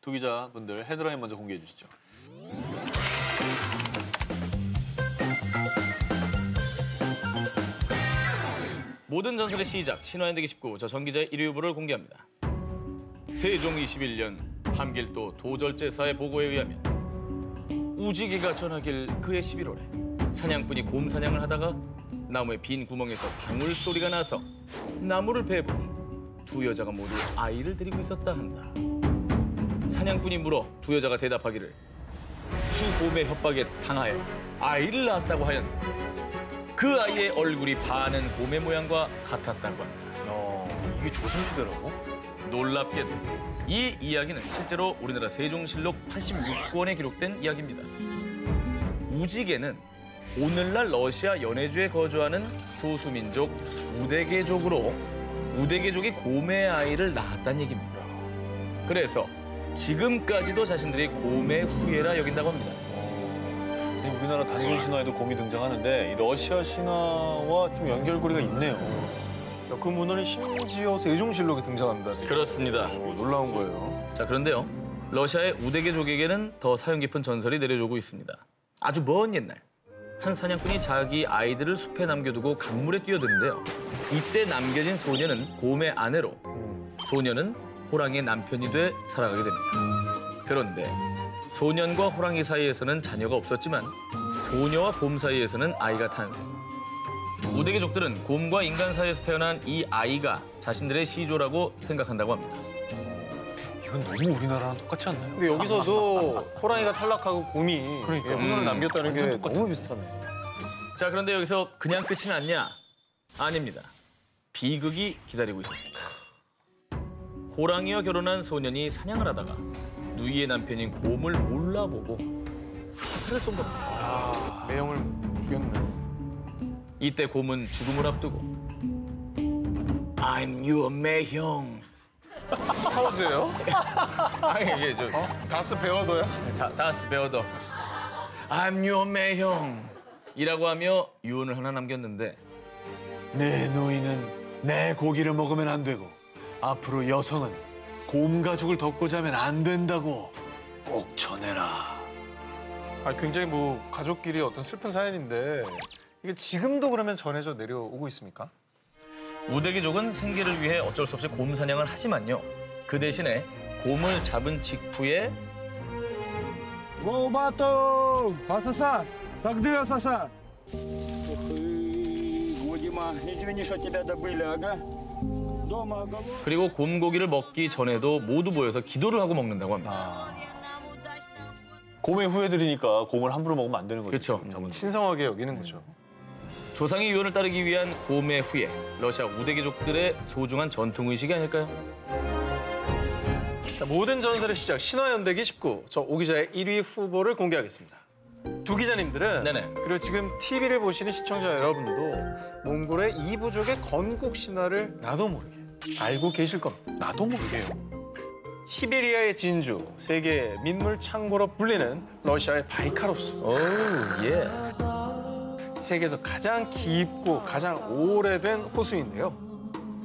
두 기자분들 헤드라인 먼저 공개해 주시죠. 모든 전설의 시작, 신화연대기 19, 저 정 기자의 1위 후보를 공개합니다. 세종 21년 함길도 도절제사의 보고에 의하면 우지개가 전하길 그해 11월에 사냥꾼이 곰 사냥을 하다가 나무의 빈 구멍에서 방울 소리가 나서 나무를 베보니 두 여자가 모두 아이를 데리고 있었다 한다. 사냥꾼이 물어 두 여자가 대답하기를 수곰의 협박에 당하여 아이를 낳았다고 하였는데 그 아이의 얼굴이 반은 곰의 모양과 같았다고 한다. 이게 조선시대라고? 놀랍게도 이 이야기는 실제로 우리나라 세종실록 86권에 기록된 이야기입니다. 우지개는 오늘날 러시아 연해주에 거주하는 소수민족 우데게족으로 우데게족이 곰의 아이를 낳았다는 얘기입니다. 그래서 지금까지도 자신들이 곰의 후예라 여긴다고 합니다. 우리나라 단골 신화에도 곰이 등장하는데 이 러시아 신화와 좀 연결고리가 있네요. 그 문헌이 심지어 세종실록에 등장한다니. 그렇습니다. 놀라운 거예요. 자, 그런데요. 러시아의 우데게족에게는 더 사연 깊은 전설이 내려오고 있습니다. 아주 먼 옛날 한 사냥꾼이 자기 아이들을 숲에 남겨두고 강물에 뛰어드는데요. 이때 남겨진 소녀는 곰의 아내로 소녀는 호랑이의 남편이 돼 살아가게 됩니다. 그런데 소년과 호랑이 사이에서는 자녀가 없었지만 소녀와 곰 사이에서는 아이가 탄생. 우데게족들은 곰과 인간 사이에서 태어난 이 아이가 자신들의 시조라고 생각한다고 합니다. 이건 너무 우리나라랑 똑같지 않나요? 근데 여기서도 호랑이가 탈락하고 곰이 그러니까. 후손을 남겼다는 게 똑같아. 너무 비슷하네. 자, 그런데 여기서 그냥 끝이 났냐? 아닙니다. 비극이 기다리고 있었습니다. 호랑이와 결혼한 소년이 사냥을 하다가 누이의 남편인 곰을 몰라보고 화살을 쏜 겁니다. 매형을 죽였네. 이때 곰은 죽음을 앞두고 I'm your 매형. 스타워즈예요? 아니 이게 저 다스 베어더야? 다스 베어더. I'm your 매형. 이라고 하며 유언을 하나 남겼는데 내 노인은 내 고기를 먹으면 안 되고 앞으로 여성은 곰 가죽을 덮고 자면 안 된다고 꼭 전해라. 굉장히 뭐 가족끼리 어떤 슬픈 사연인데 이게 지금도 그러면 전해져 내려오고 있습니까? 우데기족은 생계를 위해 어쩔 수 없이 곰 사냥을 하지만요. 그 대신에 곰을 잡은 직후에 Голубатов! Асаса! Сагдыр Асаса! Ух ты, Годима, извини, что тебя добыли, ага. Дома голод. 그리고 곰고기를 먹기 전에도 모두 모여서 기도를 하고 먹는다고 합니다. 곰의 후예들이니까 곰을 함부로 먹으면 안 되는 거죠. 그렇죠. 신성하게 여기는 거죠. 조상의 유언을 따르기 위한 곰의 후예, 러시아 우데기족들의 소중한 전통의식이 아닐까요? 자, 모든 전설의 시작 신화연대기 19. 저 오 기자의 1위 후보를 공개하겠습니다. 두 기자님들은 네네. 그리고 지금 TV를 보시는 시청자 여러분도 몽골의 이 부족의 건국 신화를 나도 모르게 알고 계실 겁니다. 나도 모르게요. 시베리아의 진주, 세계 민물 창고로 불리는 러시아의 바이카로스. 오, 예. 세계에서 가장 깊고 가장 오래된 호수인데요.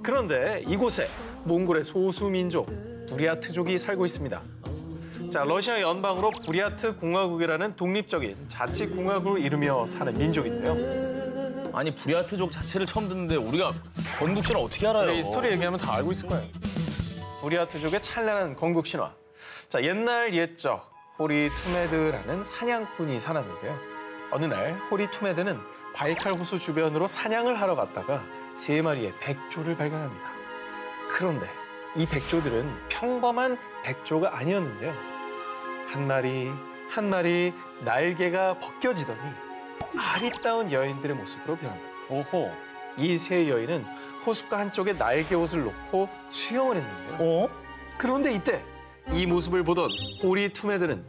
그런데 이곳에 몽골의 소수민족 부리아트족이 살고 있습니다. 자, 러시아 연방으로 부리아트 공화국이라는 독립적인 자치공화국을 이루며 사는 민족인데요. 아니 부리아트족 자체를 처음 듣는데 우리가 건국 신화 어떻게 알아요? 이 스토리 얘기하면 다 알고 있을 거예요. 부리아트족의 찬란한 건국 신화. 자, 옛날 옛적 호리 투메드라는 사냥꾼이 살았는데요. 어느 날 호리 투메드는 바이칼 호수 주변으로 사냥을 하러 갔다가 3마리의 백조를 발견합니다. 그런데 이 백조들은 평범한 백조가 아니었는데요. 한 마리 한 마리 날개가 벗겨지더니 아리따운 여인들의 모습으로 변합니다. 오호. 이 세 여인은 호숫가 한쪽에 날개 옷을 놓고 수영을 했는데요. 어? 그런데 이때 이 모습을 보던 호리 투메들은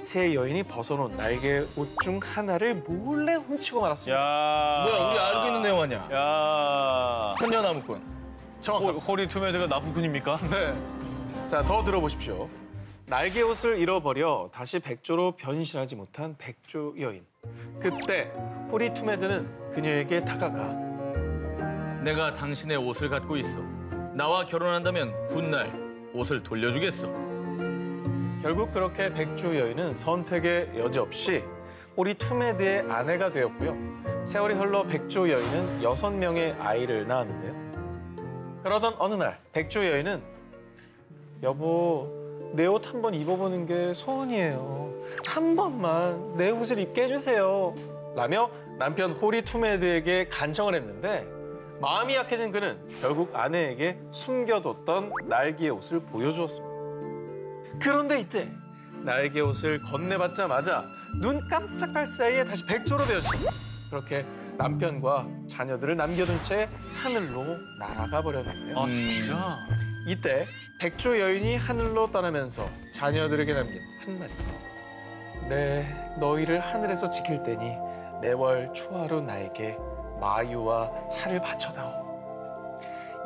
세 여인이 벗어놓은 날개 옷 중 하나를 몰래 훔치고 말았습니다. 야. 뭐야 우리 알고 있는 내용 아니야? 야. 천녀나무꾼. 정확합니다. 호리 투메드가 나무꾼입니까? 네. 자, 더 들어보십시오. 날개 옷을 잃어버려 다시 백조로 변신하지 못한 백조 여인. 그때 호리 투메드는 그녀에게 다가가 내가 당신의 옷을 갖고 있어. 나와 결혼한다면 훗날 옷을 돌려주겠어. 결국 그렇게 백조 여인은 선택의 여지 없이 호리 투메드의 아내가 되었고요. 세월이 흘러 백조 여인은 6명의 아이를 낳았는데요. 그러던 어느 날 백조 여인은 여보, 내 옷 한번 입어보는 게 소원이에요. 한 번만 내 옷을 입게 해주세요. 라며 남편 호리 투메드에게 간청을 했는데 마음이 약해진 그는 결국 아내에게 숨겨뒀던 날개 옷을 보여주었습니다. 그런데 이때 날개 옷을 건네받자마자 눈 깜짝할 사이에 다시 백조로 되었죠. 그렇게 남편과 자녀들을 남겨둔 채 하늘로 날아가 버렸는데요. 아, 진짜? 이때 백조 여인이 하늘로 떠나면서 자녀들에게 남긴 한마디. 네, 너희를 하늘에서 지킬 테니 매월 초하루 나에게 마유와 차를 바쳐다오.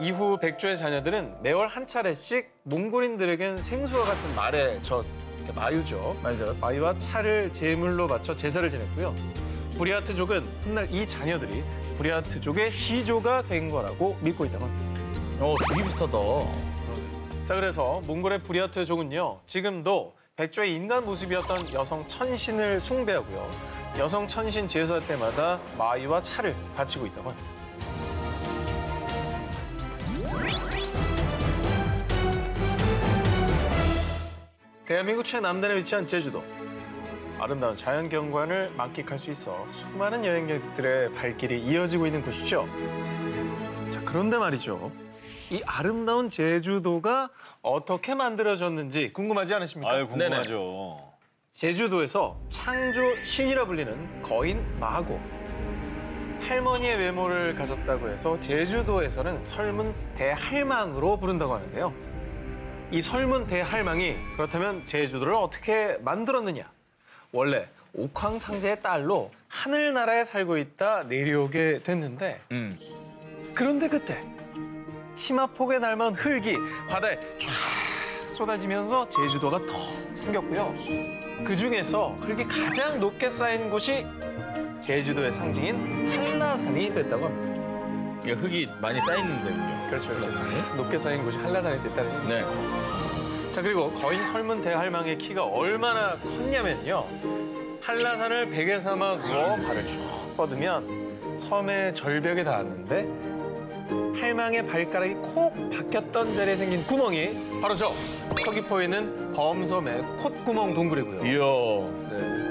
이후 백조의 자녀들은 매월 한 차례씩 몽골인들에겐 생수와 같은 말의 젖, 마유죠. 마유와 차를 제물로 바쳐 제사를 지냈고요. 부리아트족은 훗날 이 자녀들이 부리아트족의 시조가 된 거라고 믿고 있다고 합니다. 되게 비슷하다. 자, 그래서 몽골의 부리아트족은요, 지금도 백조의 인간 모습이었던 여성 천신을 숭배하고요. 여성 천신 제사 때마다 마유와 차를 바치고 있다고 합니다. 대한민국 최남단에 위치한 제주도. 아름다운 자연경관을 만끽할 수 있어 수많은 여행객들의 발길이 이어지고 있는 곳이죠. 자, 그런데 말이죠. 이 아름다운 제주도가 어떻게 만들어졌는지 궁금하지 않으십니까? 아유, 궁금하죠. 제주도에서 창조 신이라 불리는 거인 마고. 할머니의 외모를 가졌다고 해서 제주도에서는 설문 대할망으로 부른다고 하는데요. 이 설문 대할망이 그렇다면 제주도를 어떻게 만들었느냐? 원래 옥황상제의 딸로 하늘나라에 살고 있다 내려오게 됐는데 그런데 그때 치마폭에 날아온 흙이 바다에 쫙 쏟아지면서 제주도가 더 생겼고요. 그중에서 흙이 가장 높게 쌓인 곳이 제주도의 상징인 한라산이 됐다고 합니다. 이게 흙이 많이 쌓이는 데군요. 그렇죠. 높게 쌓인 곳이 한라산이 됐다는 얘기죠. 네. 자, 그리고 거인 설문 대할망의 키가 얼마나 컸냐면요. 한라산을 베개 삼아 누워 발을 쭉 뻗으면 섬의 절벽에 닿았는데 할망의 발가락이 콕 박혔던 자리에 생긴 구멍이 바로 저 서귀포에 있는 범섬의 콧구멍 동굴이고요. 이야. 네.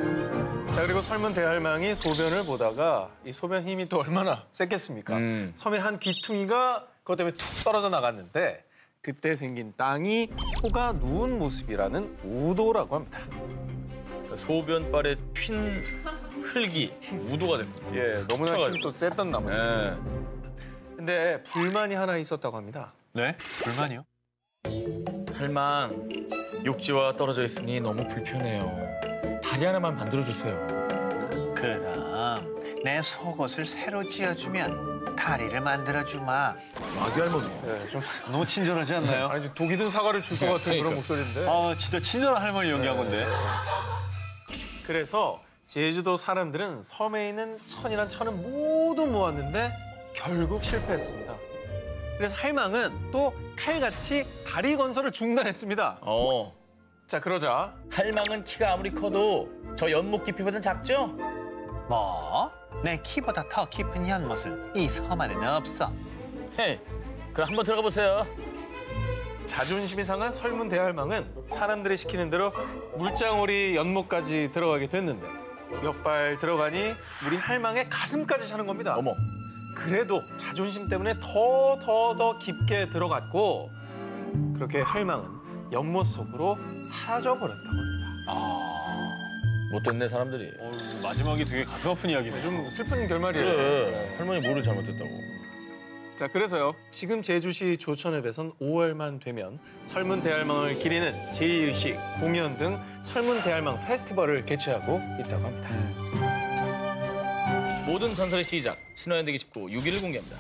자, 그리고 설문 대할망이 소변을 보다가 이 소변 힘이 또 얼마나 셌겠습니까? 섬의 한 귀퉁이가 그것 때문에 툭 떨어져 나갔는데 그때 생긴 땅이 소가 누운 모습이라는 우도라고 합니다. 소변발에 튄 흙이 우도가 됐군요. 예, 너무나 힘이 또 셌던 나무죠. 네. 근데 불만이 하나 있었다고 합니다. 네? 불만이요? 할망, 육지와 떨어져 있으니 너무 불편해요. 다리 하나만 만들어주세요. 그럼 내 속옷을 새로 지어주면 다리를 만들어주마. 아기 할머니. 예, 좀 너무 친절하지 않나요? 아니 좀 독이 든 사과를 줄 것 같은 그러니까. 그런 목소리인데. 아, 진짜 친절한 할머니 연기한 건데. 그래서 제주도 사람들은 섬에 있는 천이란 천을 모두 모았는데 결국 실패했습니다. 그래서 할망은 또 칼같이 다리 건설을 중단했습니다. 자, 그러자 할망은 키가 아무리 커도 저 연못 깊이보단 작죠? 뭐? 내 키보다 더 깊은 연못은 이 섬 안에는 없어. 헤이, 그럼 한번 들어가 보세요. 자존심이 상한 설문 대할망은 사람들이 시키는 대로 물장오리 연못까지 들어가게 됐는데 몇 발 들어가니 물이 할망의 가슴까지 차는 겁니다. 어머. 그래도 자존심 때문에 더 깊게 들어갔고 그렇게 할망은 연못 속으로 사라져버렸다고 합니다. 못됐네 사람들이. 마지막이 되게 가슴 아픈 이야기네요. 좀 슬픈 결말이에요. 그래, 할머니 뭐를 잘못했다고. 자, 그래서요. 지금 제주시 조천읍에선 5월만 되면 설문 대할망을 기리는 제2의식, 공연 등 설문 대할망 페스티벌을 개최하고 있다고 합니다. 모든 전설의 시작, 신화연대기 19, 6위를 공개합니다.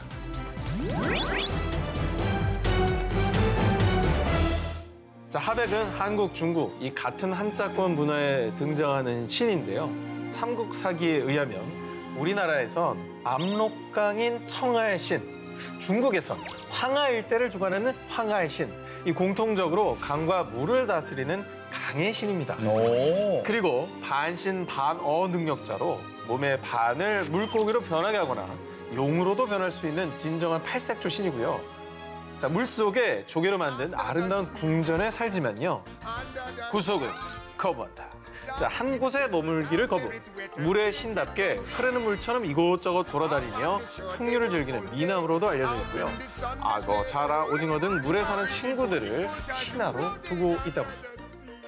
자, 하백은 한국, 중국 이 같은 한자권 문화에 등장하는 신인데요. 삼국사기에 의하면 우리나라에선 압록강인 청하의 신, 중국에선 황하 일대를 주관하는 황하의 신, 이 공통적으로 강과 물을 다스리는 강의 신입니다. 오. 그리고 반신 반어 능력자로 몸의 반을 물고기로 변하게 하거나 용으로도 변할 수 있는 진정한 팔색조 신이고요. 자, 물속에 조개로 만든 아름다운 궁전에 살지만요. 구속은 거부한다. 자, 한 곳에 머물기를 거부. 물의 신답게 흐르는 물처럼 이곳저곳 돌아다니며 풍류를 즐기는 미남으로도 알려져 있고요. 악어, 자라, 오징어 등 물에 사는 친구들을 신하로 두고 있다고 합니다.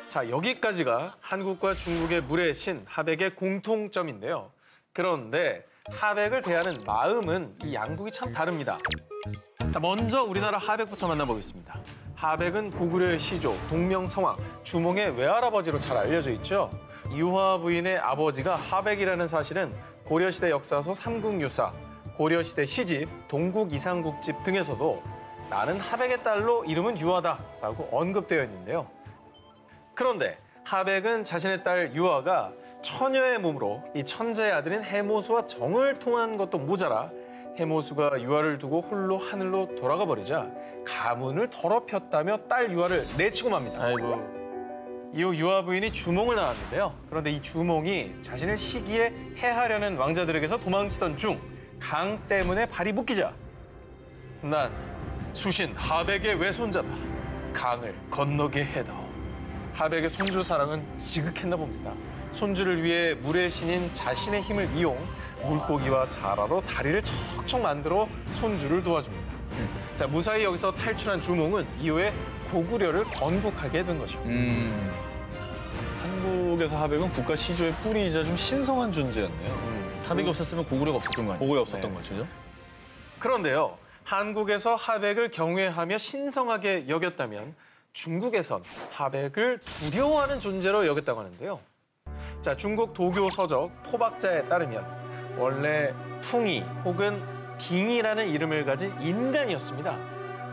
자, 여기까지가 한국과 중국의 물의 신 하백의 공통점인데요. 그런데 하백을 대하는 마음은 이 양국이 참 다릅니다. 자, 먼저 우리나라 하백부터 만나보겠습니다. 하백은 고구려의 시조, 동명성왕, 주몽의 외할아버지로 잘 알려져 있죠. 유화 부인의 아버지가 하백이라는 사실은 고려시대 역사서 삼국유사, 고려시대 시집, 동국이상국집 등에서도 나는 하백의 딸로 이름은 유화다라고 언급되어 있는데요. 그런데 하백은 자신의 딸 유화가 처녀의 몸으로 이 천재의 아들인 해모수와 정을 통한 것도 모자라 해모수가 유화를 두고 홀로 하늘로 돌아가 버리자 가문을 더럽혔다며 딸 유화를 내치고 맙니다. 아이고. 이후 유화 부인이 주몽을 당하는데요. 그런데 이 주몽이 자신을 시기에 해하려는 왕자들에게서 도망치던 중 강 때문에 발이 묶이자 난 수신 하백의 외손자다. 강을 건너게 해다오. 하백의 손주 사랑은 지극했나 봅니다. 손주를 위해 물의 신인 자신의 힘을 이용 물고기와 자라로 다리를 척척 만들어 손주를 도와줍니다. 자, 무사히 여기서 탈출한 주몽은 이후에 고구려를 건국하게 된 거죠. 한국에서 하백은 국가 시조의 뿌리이자 좀 신성한 존재였네요. 하백이 없었으면 고구려가 없었던 거 아니에요? 고구려 없었던 거죠. 그죠? 그런데요, 한국에서 하백을 경외하며 신성하게 여겼다면 중국에선 하백을 두려워하는 존재로 여겼다고 하는데요. 자, 중국 도교 서적 포박자에 따르면 원래 풍이 혹은 빙이라는 이름을 가진 인간이었습니다.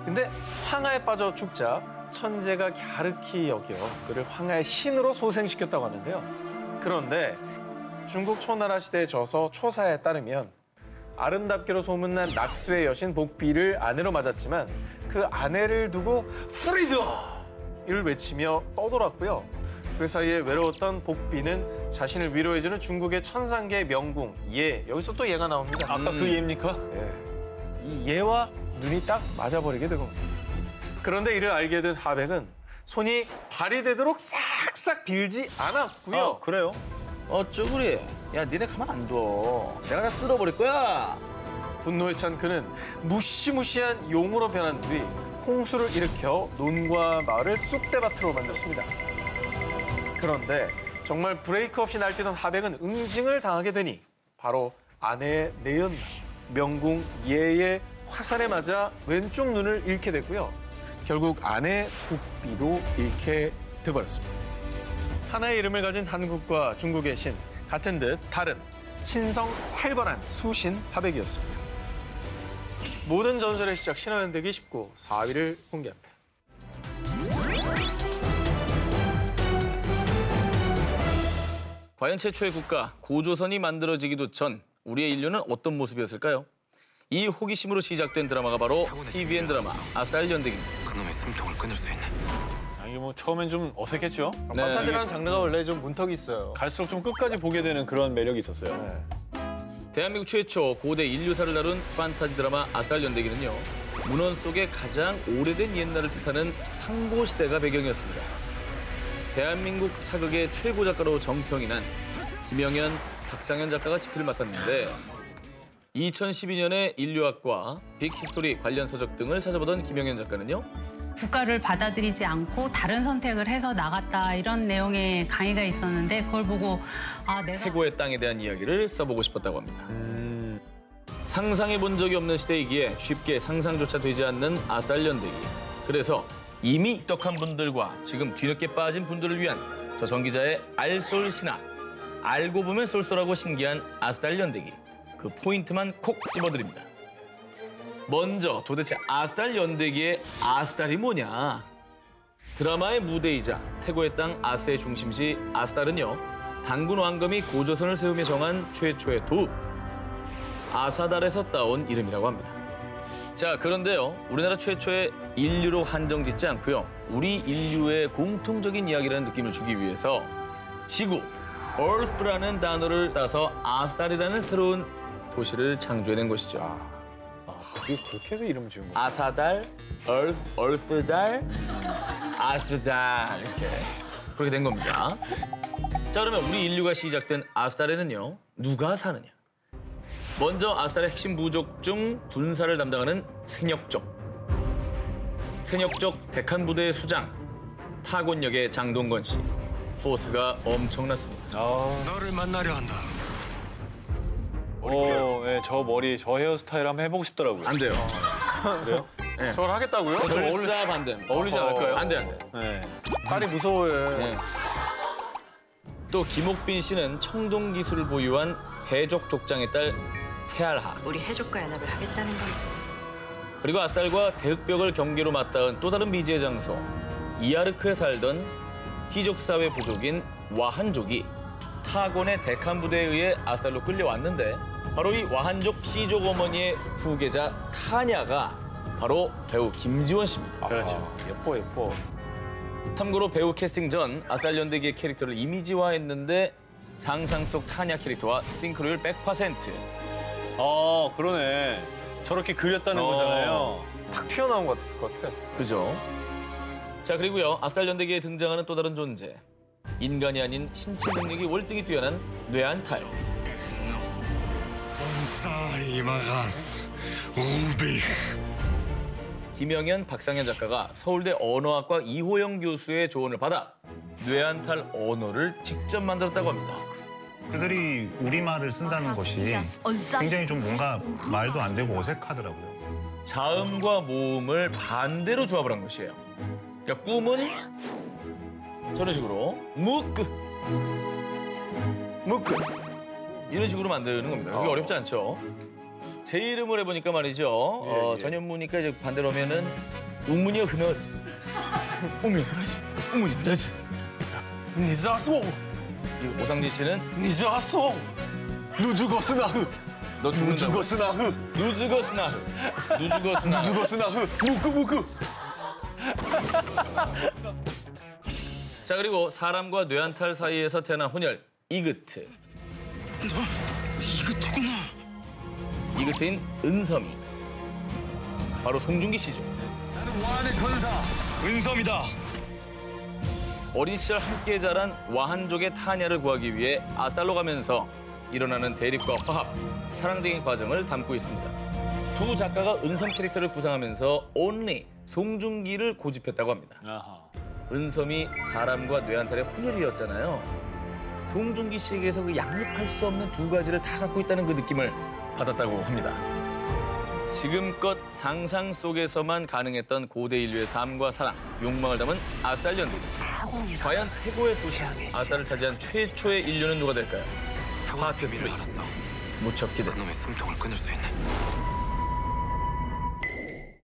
근데 황하에 빠져 죽자 천재가 갸륵히 여겨 그를 황하의 신으로 소생시켰다고 하는데요. 그런데 중국 초나라 시대의 저서 초사에 따르면 아름답기로 소문난 낙수의 여신 복비를 아내로 맞았지만 그 아내를 두고 프리더!를 외치며 떠돌았고요. 그 사이에 외로웠던 복비는 자신을 위로해주는 중국의 천상계의 명궁 예, 여기서 또 예가 나옵니다. 아까 그 예입니까? 예. 이 예와 눈이 딱 맞아버리게 되고 그런데 이를 알게 된 하백은 손이 발이 되도록 싹싹 빌지 않았고요. 아, 그래요? 어쩌 그래? 야, 니네 가만 안 둬. 내가 다 쓸어버릴 거야. 분노에 찬 그는 무시무시한 용으로 변한 뒤 홍수를 일으켜 논과 마을을 쑥대밭으로 만들었습니다. 그런데 정말 브레이크 없이 날뛰던 하백은 응징을 당하게 되니 바로 아내의 내연 명궁 예의 화살에 맞아 왼쪽 눈을 잃게 됐고요. 결국 아내 국비도 잃게 돼버렸습니다. 하나의 이름을 가진 한국과 중국의 신, 같은 듯 다른 신성 살벌한 수신 하백이었습니다. 모든 전설의 시작 신화연대기 19 4위를 공개합니다. 과연 최초의 국가 고조선이 만들어지기도 전 우리의 인류는 어떤 모습이었을까요? 이 호기심으로 시작된 드라마가 바로 TVN 드라마 아스달 연대기입니다. 그놈의 숨통을 끊을 수 있는 이게 뭐 처음엔 좀 어색했죠? 네. 판타지라는 장르가 원래 좀 문턱이 있어요. 갈수록 좀 끝까지 보게 되는 그런 매력이 있었어요. 대한민국 최초 고대 인류사를 다룬 판타지 드라마 아스달 연대기는요. 문헌 속의 가장 오래된 옛날을 뜻하는 상고시대가 배경이었습니다. 대한민국 사극의 최고 작가로 정평이 난 김영현, 박상현 작가가 집필을 맡았는데 2012년에 인류학과 빅히스토리 관련 서적 등을 찾아보던 김영현 작가는요. 국가를 받아들이지 않고 다른 선택을 해서 나갔다 이런 내용의 강의가 있었는데 그걸 보고 내가 태고의 땅에 대한 이야기를 써보고 싶었다고 합니다. 상상해 본 적이 없는 시대이기에 쉽게 상상조차 되지 않는 아스달 연대기. 그래서 이미 떡한 분들과 지금 뒤늦게 빠진 분들을 위한 저 정 기자의 알솔 신학. 알고 보면 쏠쏠하고 신기한 아스달 연대기. 그 포인트만 콕 집어드립니다. 먼저 도대체 아스달 연대기의 아스달이 뭐냐? 드라마의 무대이자 태고의 땅 아스의 중심지 아스달은요. 단군 왕검이 고조선을 세우며 정한 최초의 도읍 아사달에서 따온 이름이라고 합니다. 자, 그런데요. 우리나라 최초의 인류로 한정짓지 않고요. 우리 인류의 공통적인 이야기라는 느낌을 주기 위해서 지구, Earth라는 단어를 따서 아스달이라는 새로운 도시를 창조해낸 것이죠. 그게 그렇게 해서 이름 지은 거야. 아사달, Earth달, 아스달 이렇게 그렇게 된 겁니다. 자, 그러면 우리 인류가 시작된 아스달에는요. 누가 사느냐? 먼저 아스달의 핵심 부족 중 군사를 담당하는 생역족 데칸 부대의 수장, 타곤역의 장동건 씨. 포스가 엄청났습니다. 너를 만나려 한다. 네, 저 머리, 저 헤어스타일 한번 해보고 싶더라고요. 안 돼요. 그래요? 저걸 하겠다고요? 결사 반대입니다. 어울리지 않을까요? 안 돼. 네. 딸이 무서워해. 네. 또 김옥빈 씨는 청동 기술을 보유한 해족 족장의 딸 태알하. 우리 해족과 연합을 하겠다는 건데. 그리고 아스달과 대흑벽을 경계로 맞닿은 또 다른 미지의 장소 이아르크에 살던 희족 사회 부족인 와한족이 타곤의 데칸 부대에 의해 아스달로 끌려왔는데 바로 이 와한족 씨족 어머니의 후계자 타냐가 바로 배우 김지원 씨입니다. 그렇죠. 예뻐. 참고로 배우 캐스팅 전 아스달 연대기의 캐릭터를 이미지화했는데 상상 속 타냐 캐릭터와 싱크로율 100%. 그러네. 저렇게 그렸다는 어. 거잖아요. 탁 튀어나온 것 같았을 것 같아. 그죠? 자, 그리고요. 아스달 연대기에 등장하는 또 다른 존재. 인간이 아닌 신체 능력이 월등히 뛰어난 뇌안탈. 이마가스 우비. 김영현, 박상현 작가가 서울대 언어학과 이호영 교수의 조언을 받아 뇌안탈 언어를 직접 만들었다고 합니다. 그들이 우리말을 쓴다는 것이 굉장히 좀 뭔가 말도 안 되고 어색하더라고요. 자음과 모음을 반대로 조합을 한 것이에요. 그러니까 꿈은 저런 식으로 무크 이런 식으로 만드는 겁니다. 그게 어렵지 않죠? 제 이름을 해보니까 말이죠. 전현무니까 이제 반대로 하면은 우문이어 흐너스 우문이 흐너스 니자소. 이 오상진 씨는 니자소. 누죽어스나흐. 너 죽는다고. 누죽어스나흐. 누죽어스나흐. 무크. 자, 그리고 사람과 뇌안탈 사이에서 태어난 혼혈 이그트. 이거구나. 이그트인 은섬이 바로 송중기 씨죠. 나는 와한의 전사 은섬이다. 어린 시절 함께 자란 와한족의 타냐를 구하기 위해 아스달로 가면서 일어나는 대립과 화합, 사랑 등의 과정을 담고 있습니다. 두 작가가 은섬 캐릭터를 구상하면서 only 송중기를 고집했다고 합니다. 은섬이 사람과 뇌안탈의 혼혈이었잖아요. 송중기 씨에게서 그 양립할 수 없는 두 가지를 다 갖고 있다는 그 느낌을 받았다고 합니다. 지금껏 상상 속에서만 가능했던 고대 인류의 삶과 사랑, 욕망을 담은 아스달 연대기. 과연 태고의 도시 아스달을 차지한 최초의 인류는 누가 될까요? 파트 3. 무척 기대. 그놈의 숨통을 끊을 수 있는